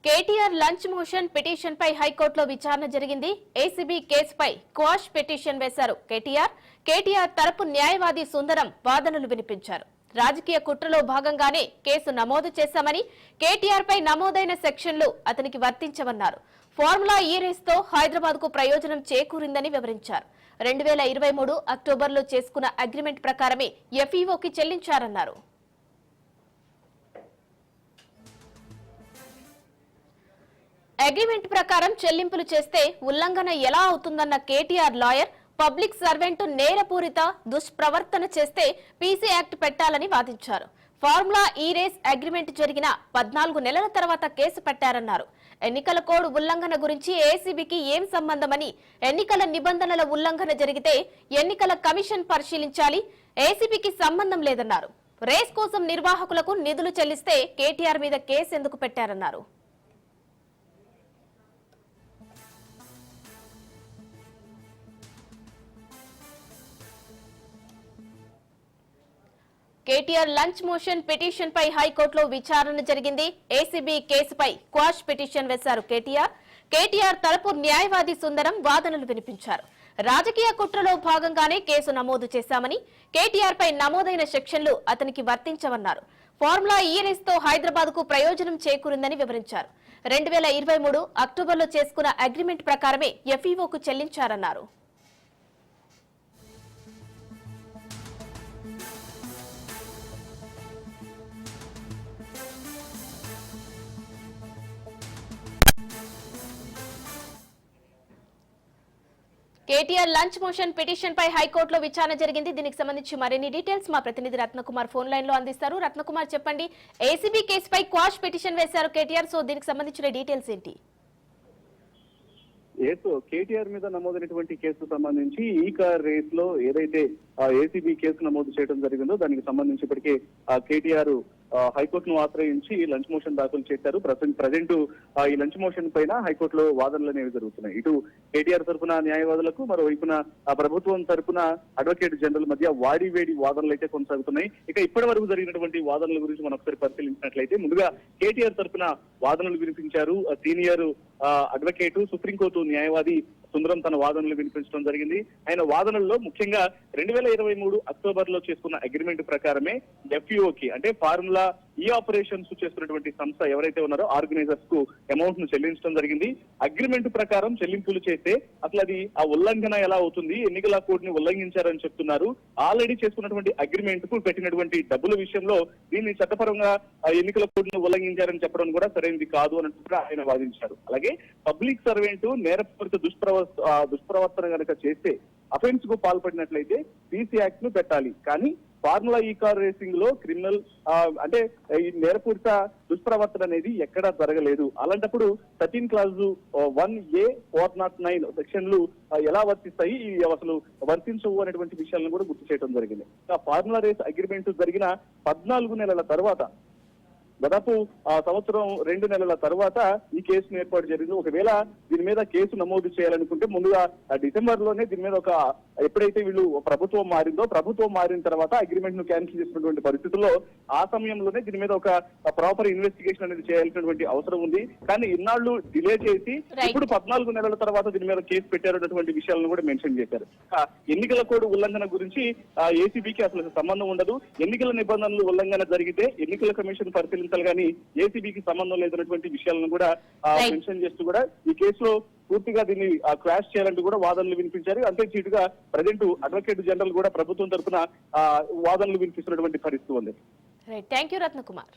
KTR lunch motion petition పై హైకోర్టులో విచారణ జరిగింది. ఏసీబీ కేసుపై క్వాష్ పిటిషన్ వేశారు కేటీఆర్ తరపు న్యాయవాది సుందరం వాదనలు వినిపించారు. రాజకీయ కుట్రలో భాగంగానే కేసు నమోదు చేశామని, కేటీఆర్ పై నమోదైన సెక్షన్లు అతనికి వర్తించవన్నారు. ఫార్ములా ఈ రేస్ తో హైదరాబాద్ కు ప్రయోజనం చేకూరిందని వివరించారు. 2023 అక్టోబర్లో చేసుకున్న అగ్రిమెంట్ ప్రకారమే ఎఫ్ఈఓకి చెల్లించారన్నారు. అగ్రిమెంట్ ప్రకారం చెల్లింపులు చేస్తే ఉల్లంఘన ఎలా అవుతుందన్న కేటీఆర్ లాయర్, పబ్లిక్ సర్వెంట్ నేరపూరిత దుష్ప్రవర్తన చేస్తే పీసీ యాక్ట్ పెట్టాలని వాదించారు. ఫార్ములా ఈ రేస్ అగ్రిమెంట్ జరిగిన 14 నెలల తర్వాత కేసు పెట్టారన్నారు. ఎన్నికల కోడ్ ఉల్లంఘన గురించి ఏసీబీకి ఏం సంబంధమని, ఎన్నికల నిబంధనల ఉల్లంఘన జరిగితే ఎన్నికల కమిషన్ పరిశీలించాలి, ఏసీబీకి సంబంధం లేదన్నారు. రేస్ కోసం నిర్వాహకులకు నిధులు చెల్లిస్తే కేటీఆర్ మీద కేసు ఎందుకు పెట్టారన్నారు. కేటీఆర్ లంచ్ మోషన్ పిటిషన్ పై హైకోర్టులో విచారణ జరిగింది. ఏసీబీ కేసుపై క్వాష్ పిటిషన్ వేశారు కేటీఆర్ తరపు న్యాయవాది సుందరం వాదనలు వినిపించారు. రాజకీయ కుట్రలో భాగంగానే కేసు నమోదు చేశామని, కేటీఆర్ పై నమోదైన సెక్షన్లు అతనికి వర్తించవన్నారు. ఫార్ములా ఈ రేస్ తో హైదరాబాద్ కు ప్రయోజనం చేకూరిందని వివరించారు. 2023 అక్టోబర్లో చేసుకున్న అగ్రిమెంట్ ప్రకారమే ఎఫ్ఈఓకు చెల్లించారన్నారు. కేటీఆర్ లంచ్ మోషన్ పిటిషన్ పై హైకోర్టులో విచారణ జరిగింది. దీనికి సంబంధించి మరిన్ని డీటెయిల్స్ మా ప్రతినిధి రత్నకుమార్ ఫోన్ లైన్ లో అందిస్తారు. రత్నకుమార్, చెప్పండి, ఏసీబీ కేసుపై క్వాష్ పిటిషన్ వేశారు కేటీఆర్, సో దీనికి సంబంధించిన డీటెయిల్స్ ఏంటి? కేటీఆర్ మీద నమోదైనటువంటి కేసుకు సంబంధించి ఈ కార్ రేస్ లో ఏదైతే ఏసీబీ కేసు నమోదు చేయడం జరిగిందో దానికి సంబంధించి ఇప్పటికే కేటీఆర్ హైకోర్టును ఆశ్రయించి లంచ్ మోషన్ దాఖలు చేశారు. ప్రజెంట్ ఈ లంచ్ మోషన్ పైన హైకోర్టులో వాదనలు అనేవి జరుగుతున్నాయి. ఇటు కేటీఆర్ తరఫున న్యాయవాదులకు, మరోవైపున ప్రభుత్వం తరఫున అడ్వకేట్ జనరల్ మధ్య వాడివేడి వాదనలు అయితే కొనసాగుతున్నాయి. ఇక ఇప్పటి వరకు జరిగినటువంటి వాదనల గురించి మనం ఒకసారి పరిశీలించినట్లయితే, ముందుగా కేటీఆర్ తరఫున వాదనలు వినిపించారు సీనియర్ అడ్వకేట్, సుప్రీంకోర్టు న్యాయవాది సుందరం తన వాదనలు వినిపించడం జరిగింది. ఆయన వాదనల్లో ముఖ్యంగా 2023 అక్టోబర్ లో చేసుకున్న అగ్రిమెంట్ ప్రకారమే ఎఫ్ఈఓకి, అంటే ఫార్ములా ఈ ఆపరేషన్స్ చేస్తున్నటువంటి సంస్థ ఎవరైతే ఉన్నారో ఆర్గనైజర్స్ కు అమౌంట్ ను చెల్లించడం జరిగింది. అగ్రిమెంట్ ప్రకారం చెల్లింపులు చేస్తే అసలు అది ఆ ఉల్లంఘన ఎలా అవుతుంది, ఎన్నికల కోడ్ ని ఉల్లంఘించారని చెప్తున్నారు. ఆల్రెడీ చేసుకున్నటువంటి అగ్రిమెంట్ కు పెట్టినటువంటి డబ్బుల విషయంలో దీన్ని చట్టపరంగా ఎన్నికల కోడ్ ను ఉల్లంఘించారని చెప్పడం కూడా సరైనది కాదు అన్నట్టు ఆయన వాదించారు. అలాగే పబ్లిక్ సర్వెంట్ నేరపూరిత దుష్ప్రవర్తన కనుక చేస్తే, అఫెన్స్ కు పాల్పడినట్లయితే పీసీ యాక్ట్ ను పెట్టాలి. కానీ ఫార్ములా ఈ కార్ రేసింగ్ లో క్రిమినల్ అంటే ఈ నేరపూరిత దుష్ప్రవర్తన అనేది ఎక్కడా జరగలేదు. అలాంటప్పుడు 13 క్లాజ్ 1A 409 సెక్షన్లు ఎలా వర్తిస్తాయి, అసలు వర్తించవు అనేటువంటి విషయాలను కూడా గుర్తు చేయడం జరిగింది. ఫార్ములా రేస్ అగ్రిమెంట్ జరిగిన 14 నెలల తర్వాత, దాదాపు సంవత్సరం 2 నెలల తర్వాత ఈ కేసును ఏర్పాటు జరిగింది. ఒకవేళ దీని మీద కేసు నమోదు చేయాలనుకుంటే ముందుగా డిసెంబర్ లోనే దీని మీద ఎప్పుడైతే వీళ్ళు ప్రభుత్వం మారిన తర్వాత అగ్రిమెంట్ ను క్యాన్సిల్ చేసినటువంటి పరిస్థితుల్లో ఆ సమయంలోనే దీని మీద ఒక ప్రాపర్ ఇన్వెస్టిగేషన్ అనేది చేయాల్సినటువంటి అవసరం ఉంది. కానీ ఇన్నాళ్లు డిలే చేసి ఇప్పుడు 14 నెలల తర్వాత దీని మీద కేసు పెట్టారన్నటువంటి విషయాలను కూడా మెన్షన్ చేశారు. ఎన్నికల కోడ్ ఉల్లంఘన గురించి ఏసీబీకి అసలు సంబంధం ఉండదు. ఎన్నికల నిబంధనలు ఉల్లంఘన జరిగితే ఎన్నికల కమిషన్ పరిశీలించాలి, కానీ ఏసీబీకి సంబంధం లేదన్నటువంటి విషయాలను కూడా మెన్షన్ చేస్తూ కూడా ఈ కేసులో పూర్తిగా దీన్ని క్రాష్ చేయాలంటూ కూడా వాదనలు వినిపించారు. అంతే చీటుగా ప్రజెంట్ అడ్వకేట్ జనరల్ కూడా ప్రభుత్వం తరఫున వాదనలు వినిపిస్తున్నటువంటి పరిస్థితి ఉంది. Thank you Ratnakumar.